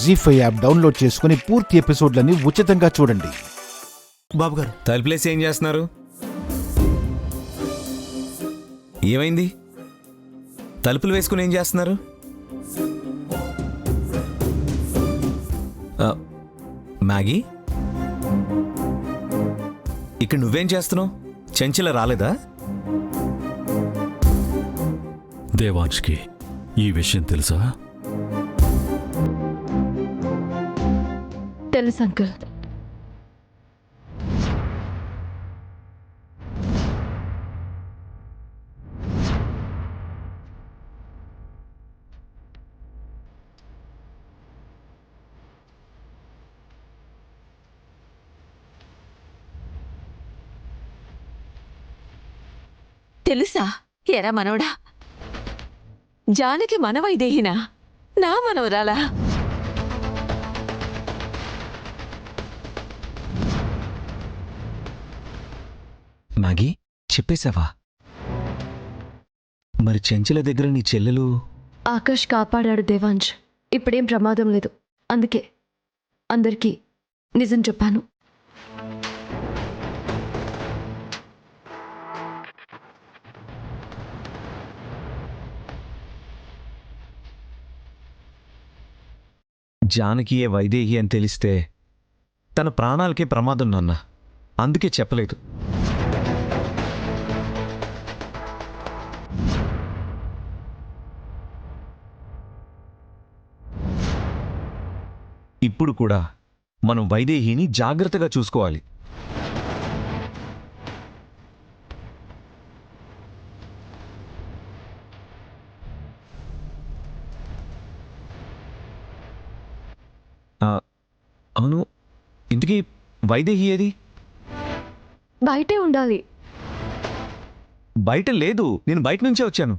జీ5 app download చేసుకుని పూర్తి ఎపిసోడ్లని ఉచితంగా చూడండి. బాబుగారు తలుపులేసి ఏం చేస్తున్నారు? ఏమైంది? తలుపులు వేసుకుని ఏం చేస్తున్నారు? మ్యాగీ, ఇక్కడ నువ్వేం చేస్తున్నావు? చెంచల రాలేదా? దేవాంష్కి ఈ విషయం తెలుసా? తెలుసు అంకుల్. తెలుసా? ఎరా మనవడా, జానకి మనవైదేహినా? నా మనవరాలా? మ్యాగీ, చెప్పేశావా? మరి చెంచల దగ్గర నీ చెల్లెలు? ఆకాష్ కాపాడాడు దేవాంశ్. ఇప్పుడేం ప్రమాదం లేదు. అందుకే అందరికీ నిజం చెప్పాను. జానకియే వైదేహి అని తెలిస్తే తన ప్రాణాలకే ప్రమాదం నాన్న. అందుకే చెప్పలేదు. ఇప్పుడు కూడా మనం వైదేహిని జాగ్రత్తగా చూసుకోవాలి. అవును, ఇంతకీ వైదేహి ఏది? బయటే ఉండాలి. బయట లేదు, నేను బయట నుంచే వచ్చాను.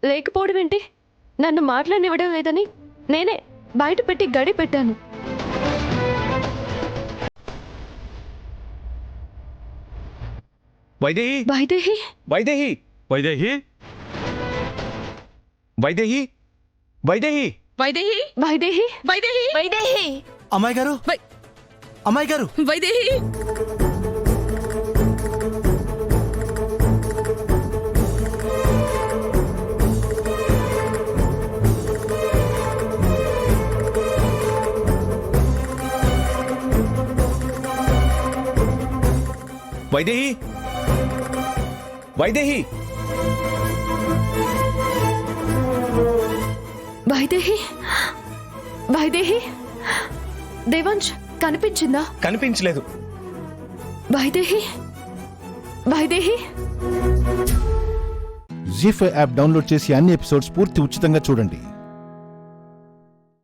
లేకపోవడం ఏంటి? నన్ను మాట్లాడనివ్వడం లేదని నేనే బయట పెట్టి గడి పెట్టాను. వైదేహి, వైదేహి, వైదేహి, వైదేహి, వైదేహి, వైదేహి, వైదేహి, వైదేహి, వైదేహి, వైదేహి, అమ్మాయి గారు, అమ్మాయి గారు, వైదేహి. వైదేహి, వైదేహి, వైదేహి, వైదేహి. దేవాంశ్ కనిపించిందా? కనిపించలేదు. వైదేహి, వైదేహి. జీ5 యాప్ డౌన్లోడ్ చేసి అన్ని ఎపిసోడ్స్ పూర్తి ఉచితంగా చూడండి.